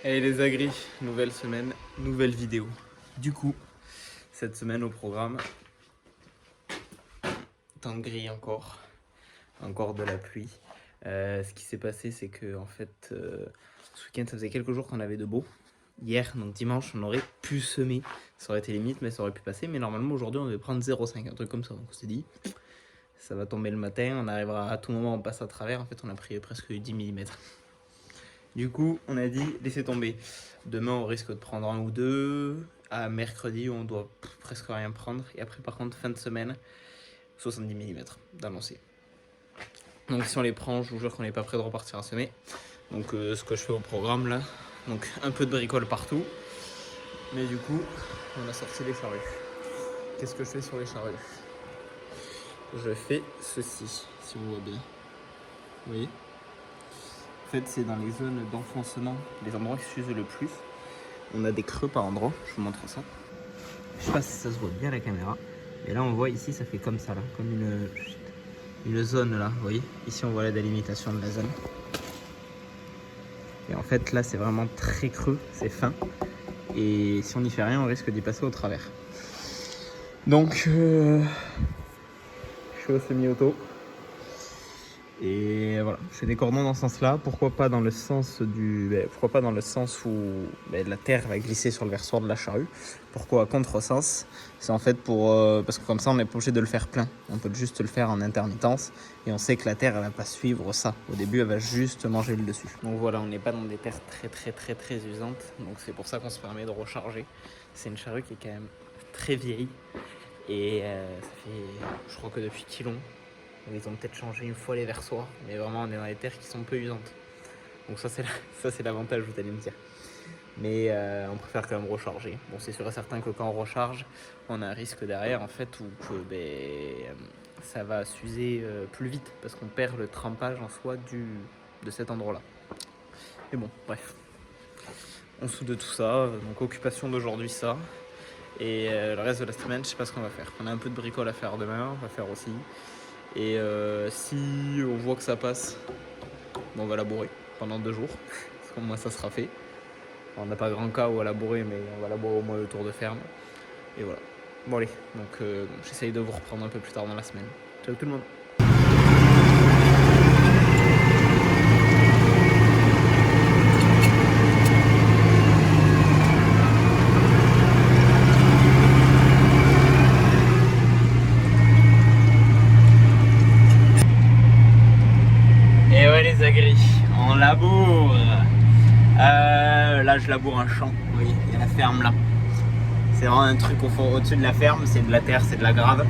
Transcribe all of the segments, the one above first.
Hey les agris, nouvelle semaine, nouvelle vidéo. Du coup, cette semaine au programme, temps gris encore de la pluie. Ce qui s'est passé, c'est que en fait, ce week-end, ça faisait quelques jours qu'on avait de beau. Hier, donc dimanche, on aurait pu semer. Ça aurait été limite, mais ça aurait pu passer. Mais normalement, aujourd'hui, on devait prendre 0,5, un truc comme ça. Donc on s'est dit, ça va tomber le matin, on arrivera à tout moment, on passe à travers. En fait, on a pris presque 10 mm. Du coup, on a dit, laissez tomber. Demain, on risque de prendre un ou deux. À mercredi, on doit presque rien prendre. Et après, par contre, fin de semaine, 70 mm d'annoncé. Donc, si on les prend, je vous jure qu'on n'est pas prêt de repartir à semer. Donc, ce que je fais au programme là, donc un peu de bricole partout. Mais du coup, on a sorti les charrues. Qu'est-ce que je fais sur les charrues? Je fais ceci, si vous voyez bien. Vous voyez? En fait, c'est dans les zones d'enfoncement, les endroits qui s'usent le plus. On a des creux par endroit, je vous montre ça. Je sais pas si ça se voit bien à la caméra, mais là on voit ici, ça fait comme ça, là, comme une zone là, vous voyez. Ici on voit la délimitation de la zone. Et en fait là c'est vraiment très creux, c'est fin. Et si on n'y fait rien, on risque d'y passer au travers. Donc je suis au semi-auto. Et voilà, je fais des cordons dans ce sens-là. Pourquoi pas dans le sens où la terre va glisser sur le versoir de la charrue. Pourquoi à contresens? C'est en fait parce que comme ça on n'est pas obligé de le faire plein. On peut juste le faire en intermittence et on sait que la terre elle va pas suivre ça. Au début elle va juste manger le dessus. Donc voilà, on n'est pas dans des terres très usantes. Donc c'est pour ça qu'on se permet de recharger. C'est une charrue qui est quand même très vieille et ça fait, je crois que depuis Quilon. Ils ont peut-être changé une fois les versoirs, mais vraiment on est dans les terres qui sont peu usantes. Donc ça c'est l'avantage, vous allez me dire. Mais on préfère quand même recharger. Bon, c'est sûr et certain que quand on recharge, on a un risque derrière en fait où ça va s'user plus vite parce qu'on perd le trempage en soi de cet endroit-là. Mais bon, bref. En dessous de tout ça, donc occupation d'aujourd'hui ça. Et le reste de la semaine, je sais pas ce qu'on va faire. On a un peu de bricole à faire demain, on va faire aussi. Et si on voit que ça passe, on va labourer pendant 2 jours. Parce qu'au moins ça sera fait. On n'a pas grand cas où à labourer, mais on va labourer au moins le tour de ferme. Et voilà. Bon allez, donc j'essaye de vous reprendre un peu plus tard dans la semaine. Ciao tout le monde. Et ouais les agris, on laboure. Là je laboure un champ, vous voyez, il y a la ferme là. C'est vraiment un truc au-dessus de la ferme, c'est de la terre, c'est de la grave.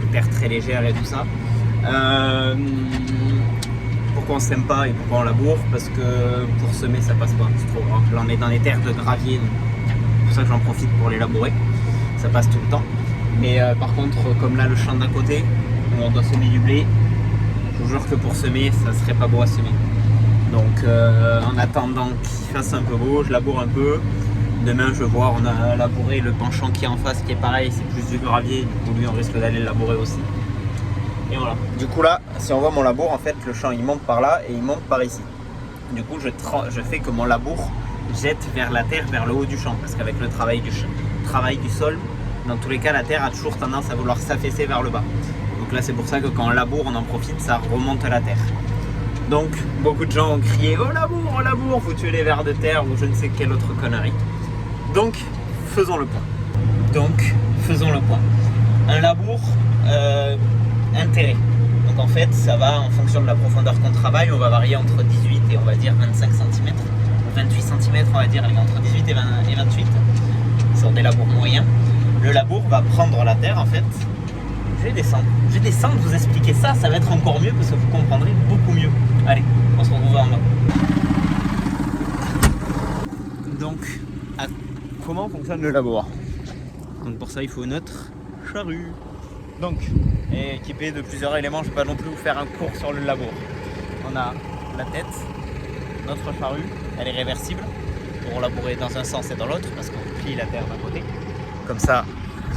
Des terres très légères et tout ça. Pourquoi on sème pas et pourquoi on laboure? Parce que pour semer ça passe pas, c'est trop grave. Là on est dans les terres de gravier, donc c'est pour ça que j'en profite pour les labourer. Ça passe tout le temps. Mais par contre, comme là le champ d'à côté, où on doit semer du blé, je vous jure que pour semer, ça serait pas beau à semer. Donc en attendant qu'il fasse un peu beau, je laboure un peu. Demain je vais voir, on a labouré le penchant qui est en face qui est pareil, c'est plus du gravier, du coup lui on risque d'aller le labourer aussi. Et voilà. Du coup là, si on voit mon labour, en fait le champ il monte par là et il monte par ici. Du coup je fais que mon labour jette vers la terre, vers le haut du champ, parce qu'avec le travail du sol, dans tous les cas la terre a toujours tendance à vouloir s'affaisser vers le bas. Donc là c'est pour ça que quand on laboure, on en profite, ça remonte à la terre. Donc beaucoup de gens ont crié oh labour, vous tuez les vers de terre ou je ne sais quelle autre connerie. Donc faisons le point. Un labour intérêt. Donc en fait ça va en fonction de la profondeur qu'on travaille, on va varier entre 18 et on va dire 25 cm. 28 cm on va dire, entre 18 et 28 sur des labours moyens. Le labour va prendre la terre en fait. Je vais descendre, vous expliquer ça, ça va être encore mieux parce que vous comprendrez beaucoup mieux. Allez, on se retrouve en bas. Donc, comment fonctionne le labour? Donc pour ça, il faut notre charrue. Donc, équipé de plusieurs éléments, je ne vais pas non plus vous faire un cours sur le labour. On a la tête, notre charrue, elle est réversible pour labourer dans un sens et dans l'autre parce qu'on plie la terre d'un côté. Comme ça,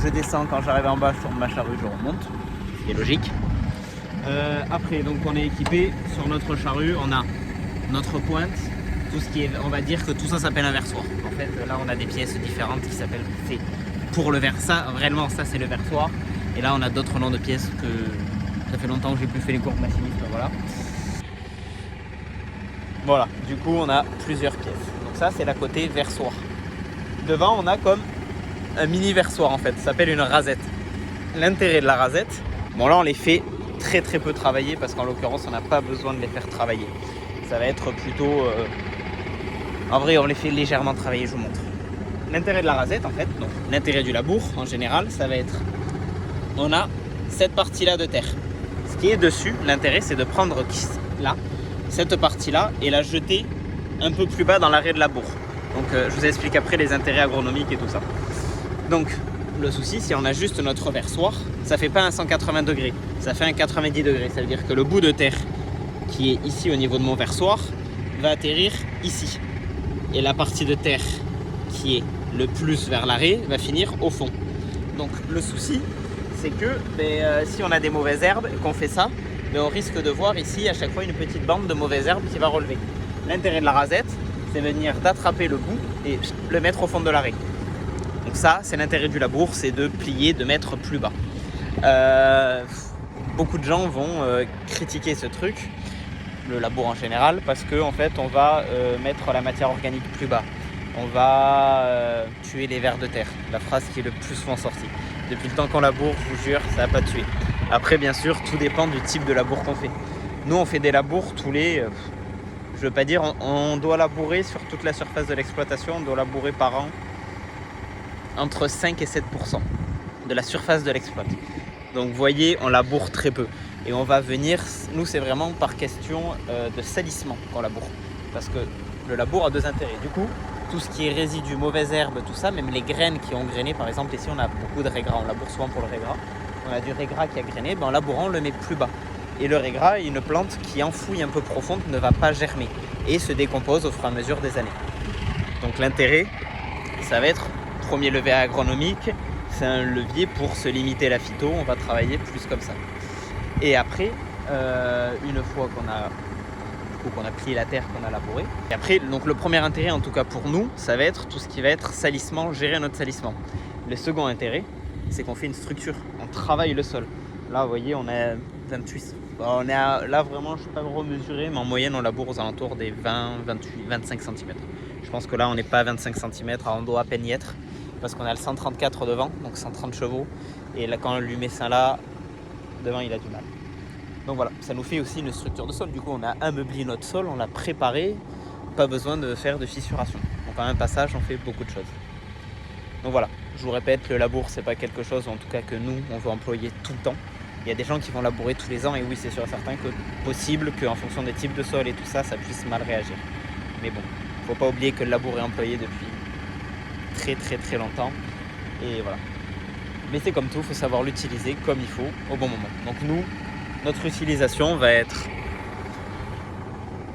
je descends quand j'arrive en bas sur ma charrue, je remonte, ce qui est logique. Après, donc on est équipé sur notre charrue, on a notre pointe tout ce qui est, on va dire que tout ça s'appelle un versoir. En fait, là, on a des pièces différentes qui s'appellent, c'est pour le verre. Ça, réellement, ça, c'est le versoir. Et là, on a d'autres noms de pièces que ça fait longtemps que j'ai plus fait les cours de machinisme. Voilà. Voilà. Du coup, on a plusieurs pièces. Donc ça, c'est la côté versoir. Devant, on a comme un mini versoir en fait. Ça s'appelle une rasette. L'intérêt de la rasette, bon là, on les fait très peu travailler parce qu'en l'occurrence, on n'a pas besoin de les faire travailler. Ça va être plutôt... En vrai, on les fait légèrement travailler, je vous montre. L'intérêt de la rasette, en fait, donc l'intérêt du labour, en général, ça va être... On a cette partie-là de terre. Ce qui est dessus, l'intérêt, c'est de prendre là, cette partie-là, et la jeter un peu plus bas dans l'arrêt de labour. Donc, je vous explique après les intérêts agronomiques et tout ça. Donc, le souci, si on a juste notre versoir, ça ne fait pas un 180 degrés, ça fait un 90 degrés. Ça veut dire que le bout de terre qui est ici au niveau de mon versoir va atterrir ici. Et la partie de terre qui est le plus vers l'arrêt va finir au fond. Donc le souci, c'est que si on a des mauvaises herbes et qu'on fait ça, on risque de voir ici à chaque fois une petite bande de mauvaises herbes qui va relever. L'intérêt de la rasette, c'est venir d'attraper le bout et le mettre au fond de l'arrêt. Donc ça, c'est l'intérêt du labour, c'est de plier, de mettre plus bas. Beaucoup de gens vont critiquer ce truc, le labour en général, parce qu'en fait, on va mettre la matière organique plus bas. On va tuer les vers de terre, la phrase qui est le plus souvent sortie. Depuis le temps qu'on laboure, je vous jure, ça va pas tuer. Après, bien sûr, tout dépend du type de labour qu'on fait. Nous, on fait des labours tous les... je veux pas dire, on doit labourer sur toute la surface de l'exploitation, on doit labourer par an entre 5 et 7% de la surface de l'exploit. Donc vous voyez, on laboure très peu. Et on va venir, nous c'est vraiment par question de salissement qu'on laboure. Parce que le labour a deux intérêts. Du coup, tout ce qui est résidus, mauvaises herbes, tout ça, même les graines qui ont grainé, par exemple ici on a beaucoup de régras, on laboure souvent pour le régras. On a du régras qui a grainé, en labourant on le met plus bas. Et le régras est une plante qui enfouie un peu profonde, ne va pas germer et se décompose au fur et à mesure des années. Donc l'intérêt, ça va être premier levier agronomique, c'est un levier pour se limiter la phyto, on va travailler plus comme ça. Et après, une fois qu'on a plié la terre, qu'on a labouré, et après, donc le premier intérêt en tout cas pour nous, ça va être tout ce qui va être salissement, gérer notre salissement. Le second intérêt, c'est qu'on fait une structure, on travaille le sol. Là, vous voyez, on a 28. On est là vraiment, je ne sais pas gros mesurer, mais en moyenne, on laboure aux alentours des 20, 28, 25 cm. Je pense que là, on n'est pas à 25 cm, on doit à peine y être, parce qu'on a le 134 devant, donc 130 chevaux. Et là, quand on lui met ça là, devant, il a du mal. Donc voilà, ça nous fait aussi une structure de sol. Du coup, on a ameubli notre sol, on l'a préparé, pas besoin de faire de fissuration. Donc en un passage, on fait beaucoup de choses. Donc voilà, je vous répète, le labour, c'est pas quelque chose, en tout cas que nous, on veut employer tout le temps. Il y a des gens qui vont labourer tous les ans, et oui, c'est sûr et certain que possible qu'en fonction des types de sol et tout ça, ça puisse mal réagir. Mais bon, faut pas oublier que le labour est employé depuis très longtemps. Et voilà. Mais c'est comme tout, il faut savoir l'utiliser comme il faut au bon moment. Donc nous, notre utilisation va être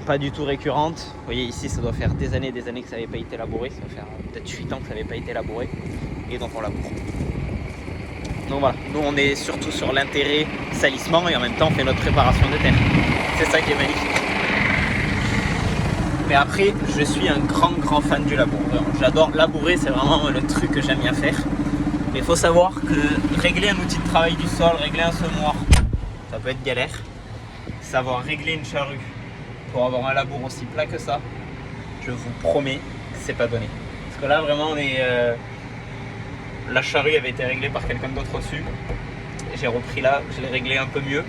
pas du tout récurrente. Vous voyez ici, ça doit faire des années que ça n'avait pas été labouré. Ça doit faire peut-être 8 ans que ça n'avait pas été labouré. Et donc on laboure. Donc voilà, nous on est surtout sur l'intérêt salissement et en même temps on fait notre préparation de terre. C'est ça qui est magnifique. Mais après, je suis un grand fan du labour. J'adore labourer, c'est vraiment le truc que j'aime bien faire. Mais il faut savoir que régler un outil de travail du sol, régler un semoir, ça peut être galère. Savoir régler une charrue pour avoir un labour aussi plat que ça, je vous promets que c'est pas donné. Parce que là vraiment on est... La charrue avait été réglée par quelqu'un d'autre au-dessus. J'ai repris là, je l'ai réglé un peu mieux.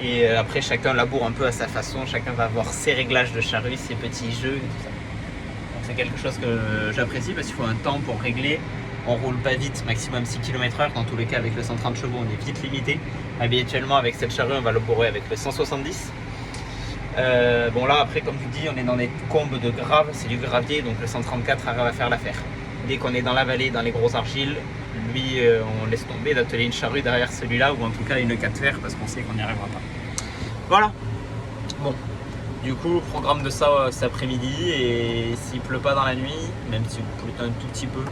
Et après chacun laboure un peu à sa façon, chacun va avoir ses réglages de charrue, ses petits jeux et tout ça. Donc c'est quelque chose que j'apprécie parce qu'il faut un temps pour régler. On roule pas vite, maximum 6 km/h. Dans tous les cas avec le 130 chevaux on est vite limité. Habituellement avec cette charrue on va labourer avec le 170. Bon là après comme je vous dis on est dans des combes de grave, c'est du gravier donc le 134 arrive à faire l'affaire. Dès qu'on est dans la vallée, dans les grosses argiles, lui on laisse tomber d'atteler une charrue derrière celui-là ou en tout cas une 4 fers parce qu'on sait qu'on n'y arrivera pas. Voilà. Bon, du coup programme de ça cet après-midi et s'il pleut pas dans la nuit, même s'il pleut un tout petit peu,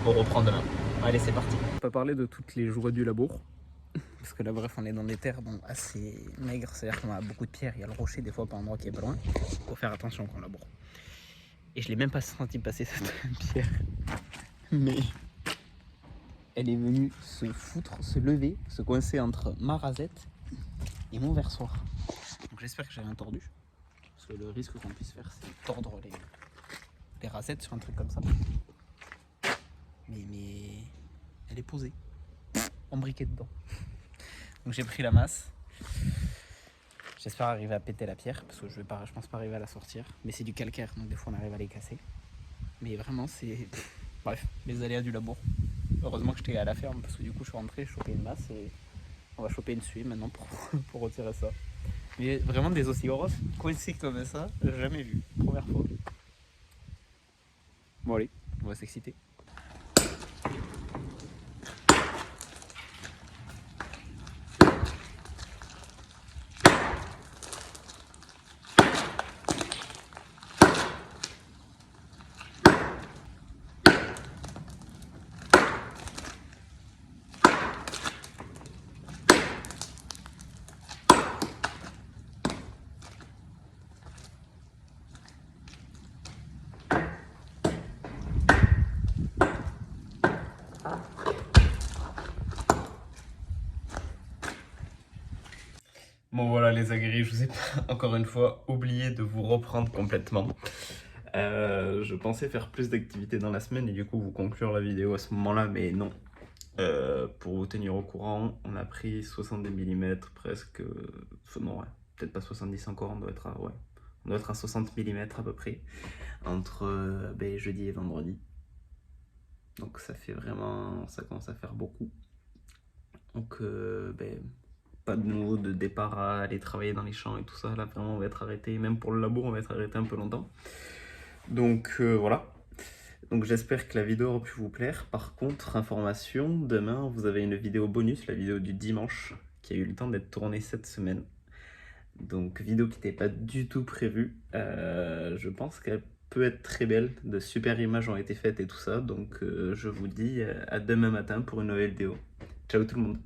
on reprend demain. Allez c'est parti. On va pas parler de toutes les joies du labour. parce que là bref on est dans des terres bon, assez maigres, c'est-à-dire qu'on a beaucoup de pierres, il y a le rocher des fois par endroit qui est pas loin, faut faire attention quand on laboure. Et je l'ai même pas senti passer cette pierre, mais elle est venue se foutre, se lever, se coincer entre ma rasette et mon versoir. Donc j'espère que j'ai rien tordu, parce que le risque qu'on puisse faire c'est tordre les rasettes sur un truc comme ça. Mais elle est posée, embriquée dedans. Donc j'ai pris la masse. J'espère arriver à péter la pierre, parce que je pense pas arriver à la sortir. Mais c'est du calcaire, donc des fois on arrive à les casser. Mais vraiment c'est... Bref, les aléas du labour. Heureusement que j'étais à la ferme, parce que du coup je suis rentré, j'ai chopé une masse et on va choper une suie maintenant pour retirer ça. Mais vraiment des aussi grosses, coincées comme ça, j'ai jamais vu. Première fois. Bon allez, on va s'exciter. Bon voilà les aguerris, je vous ai pas encore une fois oublié de vous reprendre complètement. Je pensais faire plus d'activités dans la semaine et du coup vous conclure la vidéo à ce moment-là, mais non. Pour vous tenir au courant, on a pris 70 mm presque, non ouais, peut-être pas 70 encore, on doit être à 60 mm à peu près, entre jeudi et vendredi. Donc ça fait vraiment, ça commence à faire beaucoup. Donc pas de nouveau de départ à aller travailler dans les champs et tout ça, là vraiment on va être arrêté, même pour le labour on va être arrêté un peu longtemps. Donc voilà. Donc j'espère que la vidéo aura pu vous plaire. Par contre, information, demain vous avez une vidéo bonus, la vidéo du dimanche, qui a eu le temps d'être tournée cette semaine. Donc vidéo qui n'était pas du tout prévue. Je pense qu'elle peut être très belle, de super images ont été faites et tout ça. Donc je vous dis à demain matin pour une nouvelle vidéo. Ciao tout le monde.